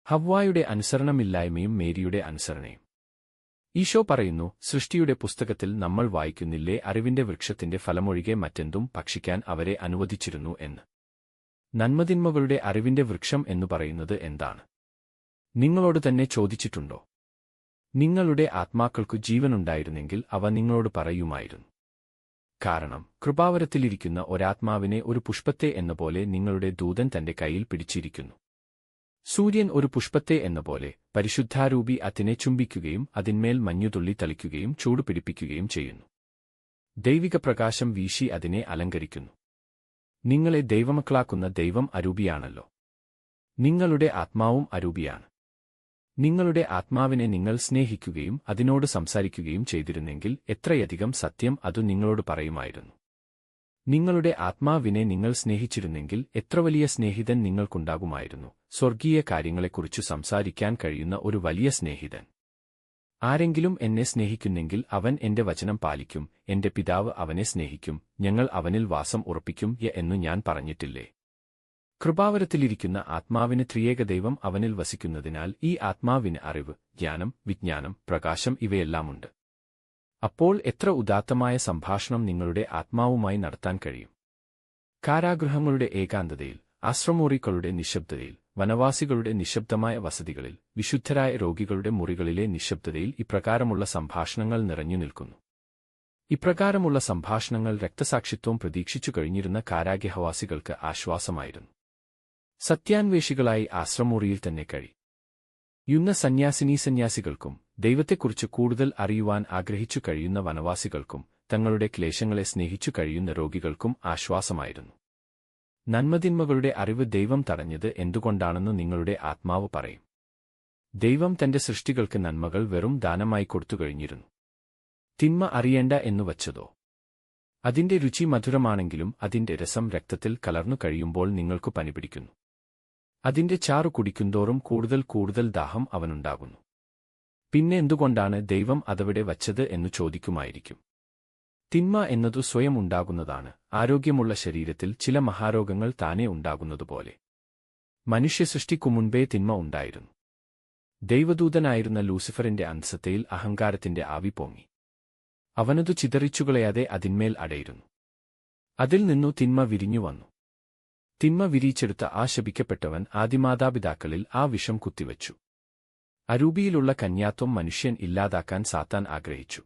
ഹവ്വായുടെ അനുസരണമില്ലായ്മയും മേരിയുടെ അനുസരണയും. ഈശോ പറയുന്നു, സൃഷ്ടിയുടെ പുസ്തകത്തിൽ നമ്മൾ വായിക്കുന്നില്ലേ, അറിവിന്റെ വൃക്ഷത്തിന്റെ ഫലമൊഴികെ മറ്റെന്തും ഭക്ഷിക്കാൻ അവരെ അനുവദിച്ചിരുന്നു എന്ന്. നന്മതിന്മകളുടെ അറിവിന്റെ വൃക്ഷം എന്നു പറയുന്നത് എന്താണ്? നിങ്ങളോട് തന്നെ ചോദിച്ചിട്ടുണ്ടോ? നിങ്ങളുടെ ആത്മാക്കൾക്കു ജീവനുണ്ടായിരുന്നെങ്കിൽ അവ നിങ്ങളോട് പറയുമായിരുന്നു. കാരണം കൃപാവരത്തിലിരിക്കുന്ന ഒരാത്മാവിനെ ഒരു പുഷ്പത്തെ എന്നപോലെ നിങ്ങളുടെ ദൂതൻ തന്റെ കയ്യിൽ പിടിച്ചിരിക്കുന്നു. സൂര്യൻ ഒരു പുഷ്പത്തെ എന്നപോലെ പരിശുദ്ധാരൂപി അതിനെ ചുംബിക്കുകയും അതിന്മേൽ മഞ്ഞുതുള്ളി തളിക്കുകയും ചൂടുപിടിപ്പിക്കുകയും ചെയ്യുന്നു. ദൈവിക പ്രകാശം വീശി അതിനെ അലങ്കരിക്കുന്നു. നിങ്ങളെ ദൈവമക്കളാക്കുന്ന ദൈവം അരൂപിയാണല്ലോ. നിങ്ങളുടെ ആത്മാവും അരൂപിയാണ്. നിങ്ങളുടെ ആത്മാവിനെ നിങ്ങൾ സ്നേഹിക്കുകയും അതിനോട് സംസാരിക്കുകയും ചെയ്തിരുന്നെങ്കിൽ എത്രയധികം സത്യം അതു നിങ്ങളോട് പറയുമായിരുന്നു. നിങ്ങളുടെ ആത്മാവിനെ നിങ്ങൾ സ്നേഹിച്ചിരുന്നെങ്കിൽ എത്ര വലിയ സ്നേഹിതൻ നിങ്ങൾക്കുണ്ടാകുമായിരുന്നു. സ്വർഗീയ കാര്യങ്ങളെക്കുറിച്ചു സംസാരിക്കാൻ കഴിയുന്ന ഒരു വലിയ സ്നേഹിതൻ. ആരെങ്കിലും എന്നെ സ്നേഹിക്കുന്നെങ്കിൽ അവൻ എന്റെ വചനം പാലിക്കും, എന്റെ പിതാവ് അവനെ സ്നേഹിക്കും, ഞങ്ങൾ അവനിൽ വാസം ഉറപ്പിക്കും എന്നു ഞാൻ പറഞ്ഞിട്ടില്ലേ? കൃപാവരത്തിലിരിക്കുന്ന ആത്മാവിന് ത്രിയേക ദൈവം അവനിൽ വസിക്കുന്നതിനാൽ ഈ ആത്മാവിന് അറിവ്, ജ്ഞാനം, വിജ്ഞാനം, പ്രകാശം ഇവയെല്ലാമുണ്ട്. അപ്പോൾ എത്ര ഉദാത്തമായ സംഭാഷണം നിങ്ങളുടെ ആത്മാവുമായി നടത്താൻ കഴിയും. കാരാഗൃഹങ്ങളുടെ ഏകാന്തതയിൽ, ആശ്രമമുറികളുടെ നിശബ്ദതയിൽ, വനവാസികളുടെ നിശബ്ദമായ വസതികളിൽ, വിശുദ്ധരായ രോഗികളുടെ മുറികളിലെ നിശബ്ദതയിൽ ഇപ്രകാരമുള്ള സംഭാഷണങ്ങൾ നിറഞ്ഞു നിൽക്കുന്നു. ഇപ്രകാരമുള്ള സംഭാഷണങ്ങൾ രക്തസാക്ഷിത്വം പ്രതീക്ഷിച്ചു കഴിഞ്ഞിരുന്ന കാരാഗൃഹവാസികൾക്ക് ആശ്വാസമായിരുന്നു. സത്യാന്വേഷികളായി ആശ്രമമുറിയിൽ തന്നെ കഴിയുന്ന സന്യാസിനീസന്യാസികൾക്കും ദൈവത്തെക്കുറിച്ച് കൂടുതൽ അറിയുവാൻ ആഗ്രഹിച്ചു കഴിയുന്ന വനവാസികൾക്കും തങ്ങളുടെ ക്ലേശങ്ങളെ സ്നേഹിച്ചു കഴിയുന്ന രോഗികൾക്കും ആശ്വാസമായിരുന്നു. നന്മതിന്മകളുടെ അറിവ് ദൈവം തടഞ്ഞത് എന്തുകൊണ്ടാണെന്ന് നിങ്ങളുടെ ആത്മാവ് പറയും. ദൈവം തന്റെ സൃഷ്ടികൾക്ക് നന്മകൾ വെറും ദാനമായി കൊടുത്തു കഴിഞ്ഞിരുന്നു. തിന്മ അറിയേണ്ട എന്നു വച്ചതോ? അതിന്റെ രുചി മധുരമാണെങ്കിലും അതിന്റെ രസം രക്തത്തിൽ കലർന്നു കഴിയുമ്പോൾ നിങ്ങൾക്കു പനിപിടിക്കുന്നു. അതിന്റെ ചാറു കുടിക്കുന്തോറും കൂടുതൽ കൂടുതൽ ദാഹം അവനുണ്ടാകുന്നു. പിന്നെ എന്തുകൊണ്ടാണ് ദൈവം അതവിടെ വച്ചത് എന്നു ചോദിക്കുമായിരിക്കും. തിന്മ എന്നതു സ്വയം ഉണ്ടാകുന്നതാണ്. ആരോഗ്യമുള്ള ശരീരത്തിൽ ചില മഹാരോഗങ്ങൾ താനേ ഉണ്ടാകുന്നതുപോലെ മനുഷ്യസൃഷ്ടിക്കു മുൻപേ തിന്മ ഉണ്ടായിരുന്നു. ദൈവദൂതനായിരുന്ന ലൂസിഫറിന്റെ അന്തസത്തയിൽ അഹങ്കാരത്തിന്റെ ആവി പൊങ്ങി. അവനതു ചിതറിച്ചുകളയാതെ അതിന്മേൽ അടയിരുന്നു. അതിൽ നിന്നു തിന്മ വിരിഞ്ഞു വന്നു. തിന്മ വിരിയിച്ചെടുത്ത ആ ശപിക്കപ്പെട്ടവൻ ആദിമാതാപിതാക്കളിൽ ആ വിഷം കുത്തിവച്ചു. അരൂപിയിലുള്ള കന്യാത്വം മനുഷ്യൻ ഇല്ലാതാക്കാൻ സാത്താൻ ആഗ്രഹിച്ചു.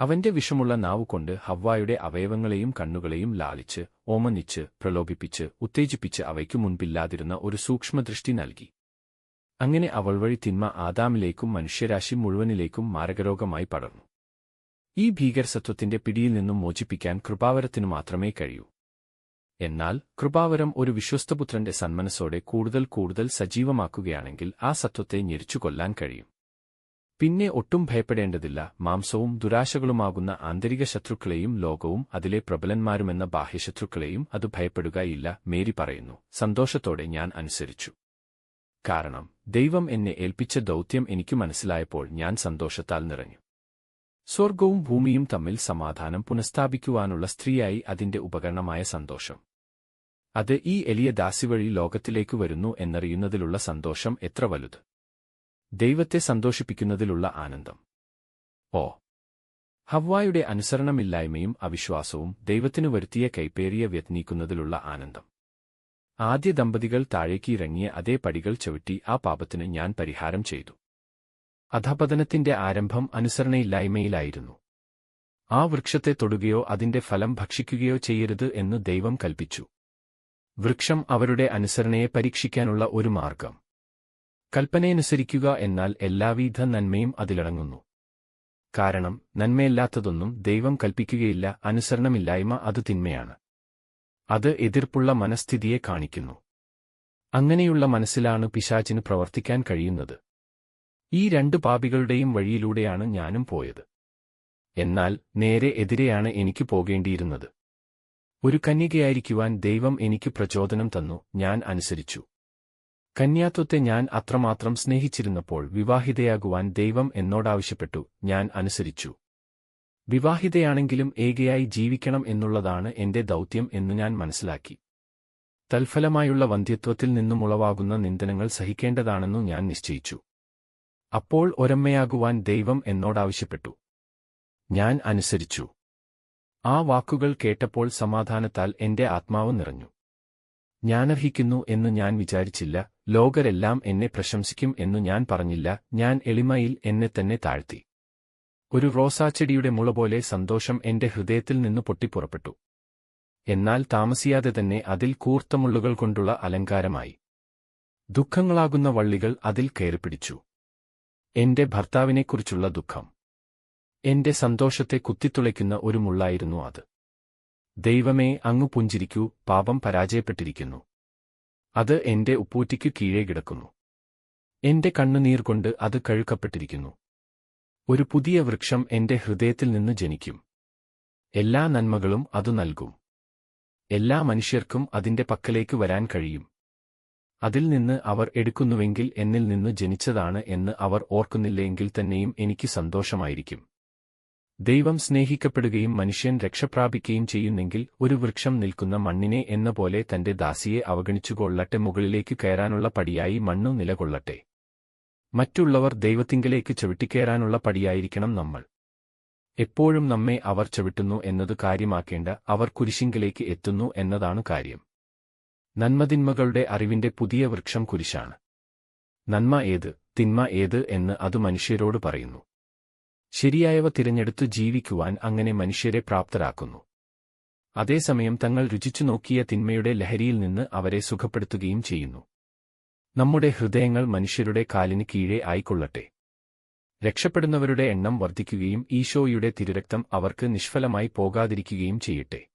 അവന്റെ വിഷമുള്ള നാവുകൊണ്ട് ഹവ്വായുടെ അവയവങ്ങളെയും കണ്ണുകളെയും ലാളിച്ച്, ഓമനിച്ച്, പ്രലോഭിപ്പിച്ച്, ഉത്തേജിപ്പിച്ച് അവയ്ക്കു മുൻപില്ലാതിരുന്ന ഒരു സൂക്ഷ്മദൃഷ്ടി നൽകി. അങ്ങനെ അവൾ വഴി തിന്മ ആദാമിലേക്കും മനുഷ്യരാശി മുഴുവനിലേക്കും മാരകരോഗമായി പടർന്നു. ഈ ഭീകരസത്വത്തിന്റെ പിടിയിൽ നിന്നും മോചിപ്പിക്കാൻ കൃപാവരത്തിനു മാത്രമേ കഴിയൂ. എന്നാൽ കൃപാവരം ഒരു വിശ്വസ്തപുത്രന്റെ സന്മനസ്സോടെ കൂടുതൽ കൂടുതൽ സജീവമാക്കുകയാണെങ്കിൽ ആ സത്വത്തെ ഞെരിച്ചു കൊല്ലാൻ കഴിയും. പിന്നെ ഒട്ടും ഭയപ്പെടേണ്ടതില്ല. മാംസവും ദുരാശകളുമാകുന്ന ആന്തരിക ശത്രുക്കളെയും ലോകവും അതിലെ പ്രബലന്മാരുമെന്ന ബാഹ്യശത്രുക്കളെയും അത് ഭയപ്പെടുകയില്ല. മേരി പറയുന്നു, സന്തോഷത്തോടെ ഞാൻ അനുസരിച്ചു. കാരണം ദൈവം എന്നെ ഏൽപ്പിച്ച ദൗത്യം എനിക്കു മനസ്സിലായപ്പോൾ ഞാൻ സന്തോഷത്താൽ നിറഞ്ഞു. സ്വർഗവും ഭൂമിയും തമ്മിൽ സമാധാനം പുനഃസ്ഥാപിക്കുവാനുള്ള സ്ത്രീയായി അതിന്റെ ഉപകരണമായ സന്തോഷം. അത് ഈ എളിയ ദാസി വഴി ലോകത്തിലേക്കു വരുന്നു എന്നറിയുന്നതിലുള്ള സന്തോഷം എത്ര വലുത്! ദൈവത്തെ സന്തോഷിപ്പിക്കുന്നതിലുള്ള ആനന്ദം! ഓ, ഹവ്വായുടെ അനുസരണമില്ലായ്മയും അവിശ്വാസവും ദൈവത്തിനു വരുത്തിയ കൈപ്പേറിയ വ്യത്നീക്കുന്നതിലുള്ള ആനന്ദം! ആദ്യ ദമ്പതികൾ താഴേക്ക് ഇറങ്ങിയ അതേ പടികൾ ചവിട്ടി ആ പാപത്തിന് ഞാൻ പരിഹാരം ചെയ്തു. അധപതനത്തിന്റെ ആരംഭം അനുസരണയില്ലായ്മയിലായിരുന്നു. ആ വൃക്ഷത്തെ തൊടുകയോ അതിന്റെ ഫലം ഭക്ഷിക്കുകയോ ചെയ്യരുത് എന്ന് ദൈവം കൽപ്പിച്ചു. വൃക്ഷം അവരുടെ അനുസരണയെ പരീക്ഷിക്കാനുള്ള ഒരു മാർഗം. കൽപ്പനയനുസരിക്കുക എന്നാൽ എല്ലാവിധ നന്മയും അതിലടങ്ങുന്നു. കാരണം നന്മയില്ലാത്തതൊന്നും ദൈവം കൽപ്പിക്കുകയില്ല. അനുസരണമില്ലായ്മ അത് തിന്മയാണ്. അത് എതിർപ്പുള്ള മനസ്ഥിതിയെ കാണിക്കുന്നു. അങ്ങനെയുള്ള മനസ്സിലാണ് പിശാചിന് പ്രവർത്തിക്കാൻ കഴിയുന്നത്. ഈ രണ്ടു പാപികളുടെയും വഴിയിലൂടെയാണ് ഞാനും പോയത്. എന്നാൽ നേരെ എതിരെയാണ് എനിക്ക് പോകേണ്ടിയിരുന്നത്. ഒരു കന്യകയായിരിക്കുവാൻ ദൈവം എനിക്ക് പ്രചോദനം തന്നു. ഞാൻ അനുസരിച്ചു. കന്യാത്വത്തെ ഞാൻ അത്രമാത്രം സ്നേഹിച്ചിരുന്നപ്പോൾ വിവാഹിതയാകുവാൻ ദൈവം എന്നോടാവശ്യപ്പെട്ടു. ഞാൻ അനുസരിച്ചു. വിവാഹിതയാണെങ്കിലും ഏകയായി ജീവിക്കണം എന്നുള്ളതാണ് എന്റെ ദൗത്യം എന്നു ഞാൻ മനസ്സിലാക്കി. തൽഫലമായുള്ള വന്ധ്യത്വത്തിൽ നിന്നുമുളവാകുന്ന നിന്ദനങ്ങൾ സഹിക്കേണ്ടതാണെന്നു ഞാൻ നിശ്ചയിച്ചു. അപ്പോൾ ഒരമ്മയാകുവാൻ ദൈവം എന്നോടാവശ്യപ്പെട്ടു. ഞാൻ അനുസരിച്ചു. ആ വാക്കുകൾ കേട്ടപ്പോൾ സമാധാനത്താൽ എന്റെ ആത്മാവ് നിറഞ്ഞു. ഞാനർഹിക്കുന്നു എന്നു ഞാൻ വിചാരിച്ചില്ല, ലോകരെല്ലാം എന്നെ പ്രശംസിക്കും എന്നു ഞാൻ പറഞ്ഞില്ല. ഞാൻ എളിമയിൽ എന്നെത്തന്നെ താഴ്ത്തി. ഒരു റോസാച്ചെടിയുടെ മുളപോലെ സന്തോഷം എന്റെ ഹൃദയത്തിൽ നിന്നു പൊട്ടിപ്പുറപ്പെട്ടു. എന്നാൽ താമസിയാതെ തന്നെ അതിൽ കൂർത്ത മുള്ളുകൾ കൊണ്ടുള്ള അലങ്കാരമായി. ദുഃഖങ്ങളാകുന്ന വള്ളികൾ അതിൽ കയറിപ്പിടിച്ചു. എന്റെ ഭർത്താവിനെക്കുറിച്ചുള്ള ദുഃഖം. എന്റെ സന്തോഷത്തെ കുത്തിത്തുളയ്ക്കുന്ന ഒരു മുള്ളായിരുന്നു അത്. ദൈവമേ, അങ്ങ് പുഞ്ചിരിക്കൂ, പാപം പരാജയപ്പെട്ടിരിക്കുന്നു. അത് എന്റെ ഉപ്പൂറ്റിക്കു കീഴേ കിടക്കുന്നു. എന്റെ കണ്ണുനീർ കൊണ്ട് അത് കഴുകപ്പെട്ടിരിക്കുന്നു. ഒരു പുതിയ വൃക്ഷം എന്റെ ഹൃദയത്തിൽ നിന്ന് ജനിക്കും. എല്ലാ നന്മകളും അതു നൽകും. എല്ലാ മനുഷ്യർക്കും അതിന്റെ പക്കലേക്ക് വരാൻ കഴിയും. അതിൽ നിന്ന് അവർ എടുക്കുന്നുവെങ്കിൽ എന്നിൽ നിന്ന് ജനിച്ചതാണ് എന്ന് അവർ ഓർക്കുന്നില്ലെങ്കിൽ തന്നെയും എനിക്ക് സന്തോഷമായിരിക്കും. ദൈവം സ്നേഹിക്കപ്പെടുകയും മനുഷ്യൻ രക്ഷപ്രാപിക്കുകയും ചെയ്യുന്നെങ്കിൽ ഒരു വൃക്ഷം നിൽക്കുന്ന മണ്ണിനെ എന്ന പോലെ തന്റെ ദാസിയെ അവഗണിച്ചുകൊള്ളട്ടെ. മുകളിലേക്ക് കയറാനുള്ള പടിയായി മണ്ണു നിലകൊള്ളട്ടെ. മറ്റുള്ളവർ ദൈവത്തിങ്കലേക്ക് ചവിട്ടിക്കയറാനുള്ള പടിയായിരിക്കണം നമ്മൾ. എപ്പോഴും നമ്മെ അവർ ചവിട്ടുന്നു എന്നത് കാര്യമാക്കേണ്ട, അവർ കുരിശിങ്കലേക്ക് എത്തുന്നു എന്നതാണ് കാര്യം. നന്മതിന്മകളുടെ അറിവിന്റെ പുതിയ വൃക്ഷം കുരിശാണ്. നന്മ ഏത്, തിന്മ ഏത് എന്ന് അത് മനുഷ്യരോട് പറയുന്നു. ശരിയായവ തിരഞ്ഞെടുത്തു ജീവിക്കുവാൻ അങ്ങനെ മനുഷ്യരെ പ്രാപ്തരാക്കുന്നു. അതേസമയം തങ്ങൾ രുചിച്ചു നോക്കിയ തിന്മയുടെ ലഹരിയിൽ നിന്ന് അവരെ സുഖപ്പെടുത്തുകയും ചെയ്യുന്നു. നമ്മുടെ ഹൃദയങ്ങൾ മനുഷ്യരുടെ കാലിന് കീഴേ ആയിക്കൊള്ളട്ടെ. രക്ഷപ്പെടുന്നവരുടെ എണ്ണം വർദ്ധിക്കുകയും ഈശോയുടെ തിരുരക്തം അവർക്ക് നിഷ്ഫലമായി പോകാതിരിക്കുകയും ചെയ്യട്ടെ.